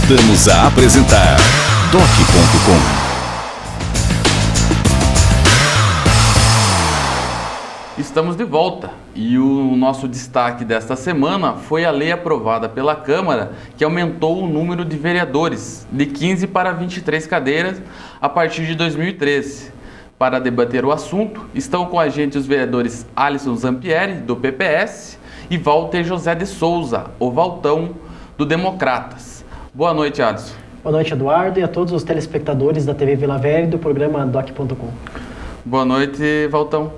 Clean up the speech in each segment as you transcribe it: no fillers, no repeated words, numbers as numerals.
Voltamos a apresentar doc.com. Estamos de volta e o nosso destaque desta semana foi a lei aprovada pela Câmara que aumentou o número de vereadores de 15 para 23 cadeiras a partir de 2013. Para debater o assunto, estão com a gente os vereadores Alisson Zampieri, do PPS, e Walter José de Souza, o Valtão, do Democratas. Boa noite, Alisson. Boa noite, Eduardo, e a todos os telespectadores da TV Vila Velha e do programa doc.com. Boa noite, Valtão.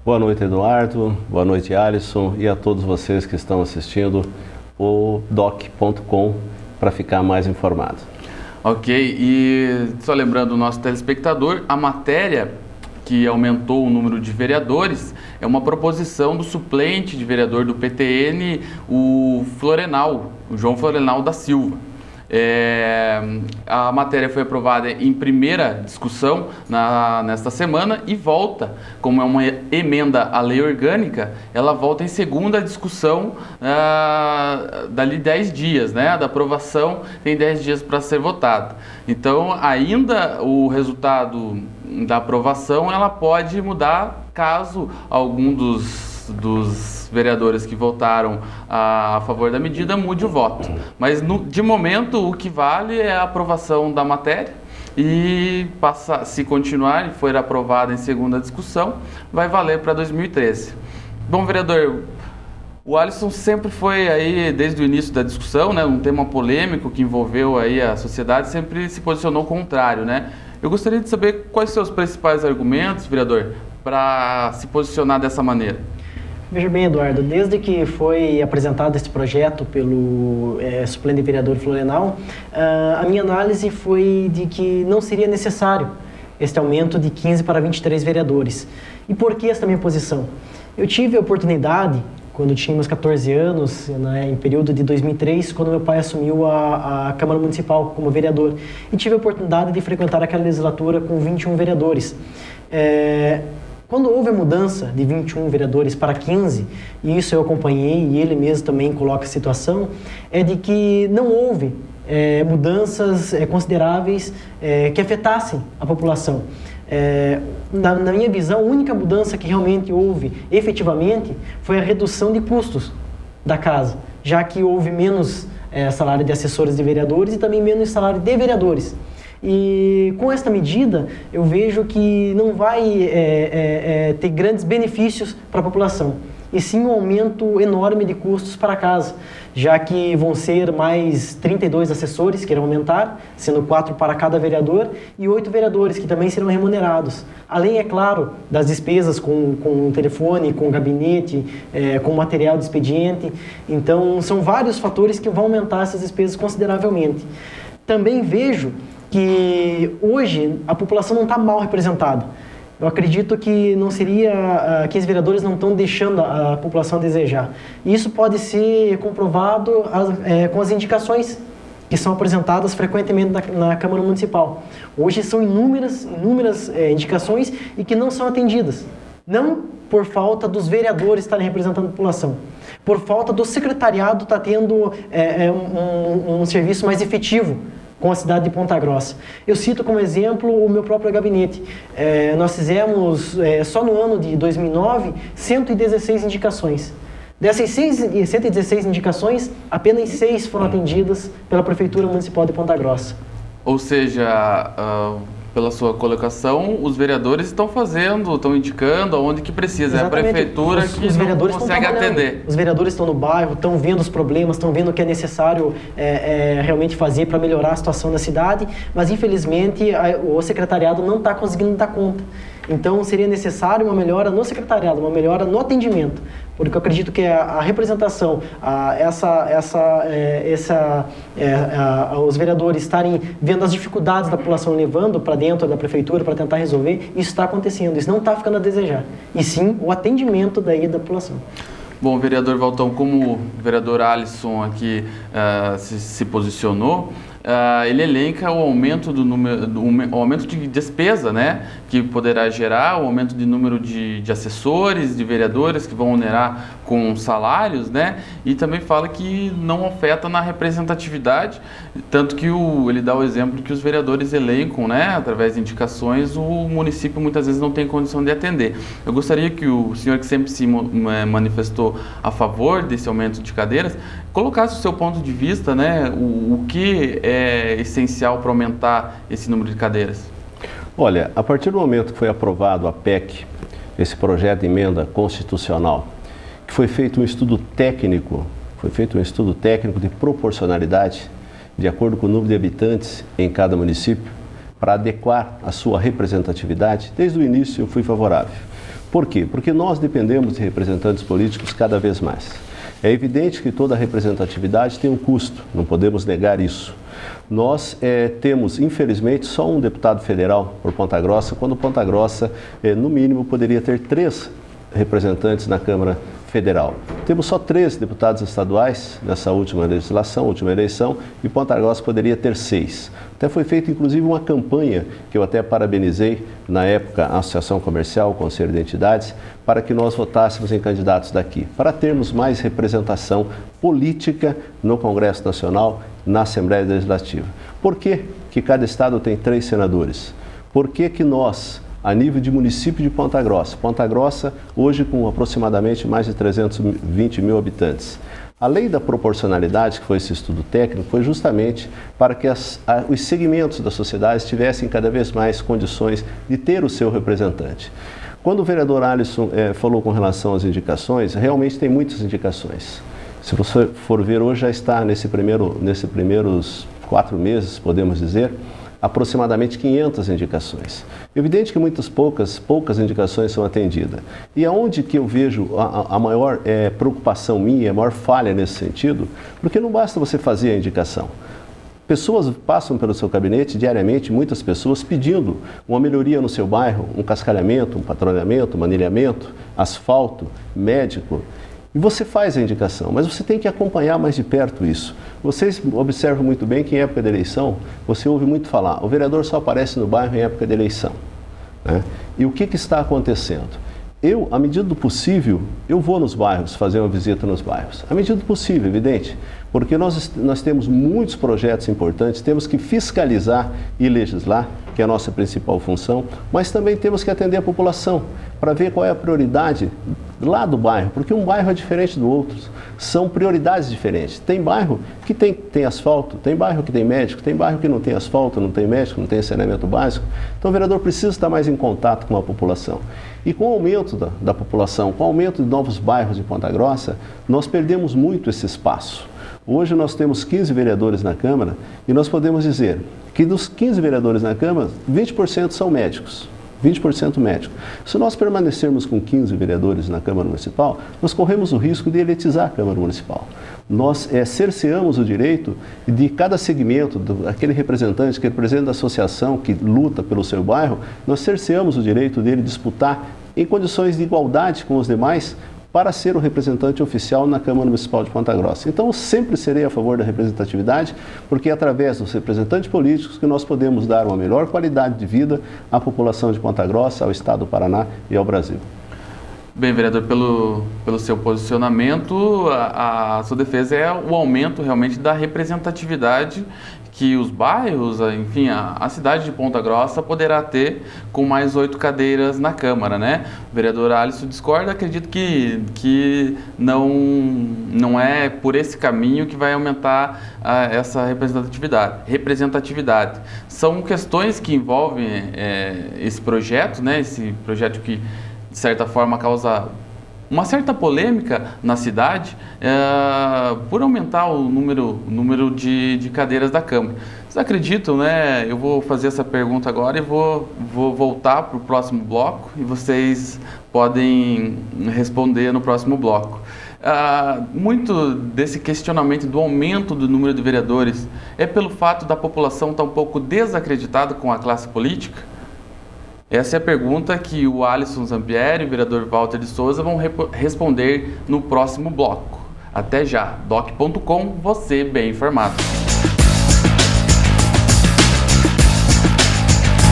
Boa noite, Eduardo. Boa noite, Alisson, e a todos vocês que estão assistindo o doc.com para ficar mais informado. Ok, e só lembrando o nosso telespectador, a matéria que aumentou o número de vereadores é uma proposição do suplente de vereador do PTN, o João Florenal da Silva. A matéria foi aprovada em primeira discussão nesta semana e volta, como é uma emenda à lei orgânica, ela volta em segunda discussão dali 10 dias, né? Da aprovação tem 10 dias para ser votada. Então, ainda o resultado da aprovação ela pode mudar caso algum dos vereadores que votaram a favor da medida mude o voto. Mas, de momento, o que vale é a aprovação da matéria e, se continuar e for aprovada em segunda discussão, vai valer para 2013. Bom, vereador, o Alisson sempre foi aí, desde o início da discussão, né, um tema polêmico que envolveu aí a sociedade, sempre se posicionou contrário, né? Eu gostaria de saber quais são os principais argumentos, vereador, para se posicionar dessa maneira. Veja bem, Eduardo, desde que foi apresentado este projeto pelo suplente vereador Florenal, a minha análise foi de que não seria necessário este aumento de 15 para 23 vereadores. E por que esta minha posição? Eu tive a oportunidade, quando tínhamos 14 anos, né, em período de 2003, quando meu pai assumiu a Câmara Municipal como vereador, e tive a oportunidade de frequentar aquela legislatura com 21 vereadores. Quando houve a mudança de 21 vereadores para 15, e isso eu acompanhei, e ele mesmo também coloca a situação, é de que não houve mudanças consideráveis que afetassem a população. Na minha visão, a única mudança que realmente houve, efetivamente, foi a redução de custos da casa, já que houve menos salário de assessores de vereadores e também menos salário de vereadores. E com esta medida, eu vejo que não vai ter grandes benefícios para a população, e sim um aumento enorme de custos para a casa, já que vão ser mais 32 assessores que irão aumentar, sendo 4 para cada vereador, e 8 vereadores que também serão remunerados. Além, é claro, das despesas com telefone, com gabinete, com material de expediente. Então, são vários fatores que vão aumentar essas despesas consideravelmente. Também vejo que hoje a população não está mal representada. Eu acredito que não seria que os vereadores não estão deixando a população a desejar. E isso pode ser comprovado com as indicações que são apresentadas frequentemente na Câmara Municipal. Hoje são inúmeras indicações e que não são atendidas. Não por falta dos vereadores estarem representando a população, por falta do secretariado estar tendo um serviço mais efetivo com a cidade de Ponta Grossa. Eu cito como exemplo o meu próprio gabinete. Nós fizemos, só no ano de 2009, 116 indicações. Dessas 116 indicações, apenas 6 foram atendidas pela Prefeitura Municipal de Ponta Grossa. Ou seja, pela sua colocação, os vereadores estão indicando aonde que precisa. Exatamente. É a prefeitura que não consegue atender. Os vereadores estão no bairro, estão vendo os problemas, estão vendo o que é necessário realmente fazer para melhorar a situação da cidade, mas infelizmente o secretariado não está conseguindo dar conta. Então seria necessário uma melhora no secretariado, uma melhora no atendimento, porque eu acredito que a representação, os vereadores estarem vendo as dificuldades da população levando para dentro da prefeitura para tentar resolver, isso está acontecendo, isso não está ficando a desejar, e sim o atendimento daí da população. Bom, vereador Valtão, como o vereador Alisson aqui se posicionou, ele elenca o aumento o aumento de despesa, né, que poderá gerar, o aumento de número de assessores, de vereadores que vão onerar com salários, né, e também fala que não afeta na representatividade, tanto que ele dá o exemplo que os vereadores elencam, né, através de indicações, o município muitas vezes não tem condição de atender. Eu gostaria que o senhor, que sempre se manifestou a favor desse aumento de cadeiras, colocasse o seu ponto de vista, né, o que é essencial para aumentar esse número de cadeiras. Olha, a partir do momento que foi aprovado a PEC, esse projeto de emenda constitucional, que foi feito um estudo técnico, de proporcionalidade, de acordo com o número de habitantes em cada município, para adequar a sua representatividade, desde o início eu fui favorável. Por quê? Porque nós dependemos de representantes políticos cada vez mais. É evidente que toda representatividade tem um custo, não podemos negar isso. Nós temos, infelizmente, só um deputado federal por Ponta Grossa, quando Ponta Grossa, no mínimo, poderia ter 3 representantes na Câmara Federal. Temos só 3 deputados estaduais nessa última eleição, e Ponta Grossa poderia ter 6. Até foi feita, inclusive, uma campanha, que eu até parabenizei, na época, a Associação Comercial, o Conselho de Entidades, para que nós votássemos em candidatos daqui, para termos mais representação política no Congresso Nacional, na Assembleia Legislativa. Por que que cada estado tem 3 senadores? Por que que nós, a nível de município de Ponta Grossa, hoje com aproximadamente mais de 320 mil habitantes. A lei da proporcionalidade, que foi esse estudo técnico, foi justamente para que os segmentos da sociedade tivessem cada vez mais condições de ter o seu representante. Quando o vereador Alisson falou com relação às indicações, realmente tem muitas indicações. Se você for ver, hoje já está nesses primeiros 4 meses, podemos dizer, aproximadamente 500 indicações. Evidente que poucas indicações são atendidas. E aonde que eu vejo a maior preocupação minha, a maior falha nesse sentido, porque não basta você fazer a indicação. Pessoas passam pelo seu gabinete diariamente, muitas pessoas pedindo uma melhoria no seu bairro, um cascalhamento, um patrulhamento, um manilhamento, asfalto, médico. E você faz a indicação, mas você tem que acompanhar mais de perto isso. Vocês observam muito bem que em época de eleição, você ouve muito falar, o vereador só aparece no bairro em época de eleição, né? E o que está acontecendo? Eu, à medida do possível, eu vou nos bairros, fazer uma visita nos bairros. À medida do possível, evidente, porque nós temos muitos projetos importantes, temos que fiscalizar e legislar, que é a nossa principal função, mas também temos que atender a população, para ver qual é a prioridade lá do bairro, porque um bairro é diferente do outro, são prioridades diferentes. Tem bairro que tem asfalto, tem bairro que tem médico, tem bairro que não tem asfalto, não tem médico, não tem saneamento básico. Então o vereador precisa estar mais em contato com a população. E com o aumento da população, com o aumento de novos bairros de Ponta Grossa, nós perdemos muito esse espaço. Hoje nós temos 15 vereadores na Câmara e nós podemos dizer que dos 15 vereadores na Câmara, 20% são médicos. 20% médico. Se nós permanecermos com 15 vereadores na Câmara Municipal, nós corremos o risco de elitizar a Câmara Municipal. Nós cerceamos o direito de cada segmento, aquele representante que representa a associação que luta pelo seu bairro, nós cerceamos o direito dele disputar em condições de igualdade com os demais para ser o representante oficial na Câmara Municipal de Ponta Grossa. Então, eu sempre serei a favor da representatividade, porque é através dos representantes políticos que nós podemos dar uma melhor qualidade de vida à população de Ponta Grossa, ao Estado do Paraná e ao Brasil. Bem, vereador, pelo seu posicionamento, a sua defesa é o aumento realmente da representatividade que os bairros, enfim, a cidade de Ponta Grossa poderá ter com mais 8 cadeiras na Câmara, né? O vereador Alisson discorda, acredito que não é por esse caminho que vai aumentar essa representatividade. São questões que envolvem esse projeto, né? Esse projeto que, de certa forma, causa uma certa polêmica na cidade por aumentar o número de cadeiras da Câmara. Vocês acreditam, né? Eu vou fazer essa pergunta agora e vou voltar para o próximo bloco e vocês podem responder no próximo bloco. Muito desse questionamento do aumento do número de vereadores é pelo fato da população estar um pouco desacreditada com a classe política? Essa é a pergunta que o Alisson Zampieri e o vereador Walter de Souza vão responder no próximo bloco. Até já, doc.com, você bem informado.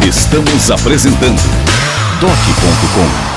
Estamos apresentando doc.com.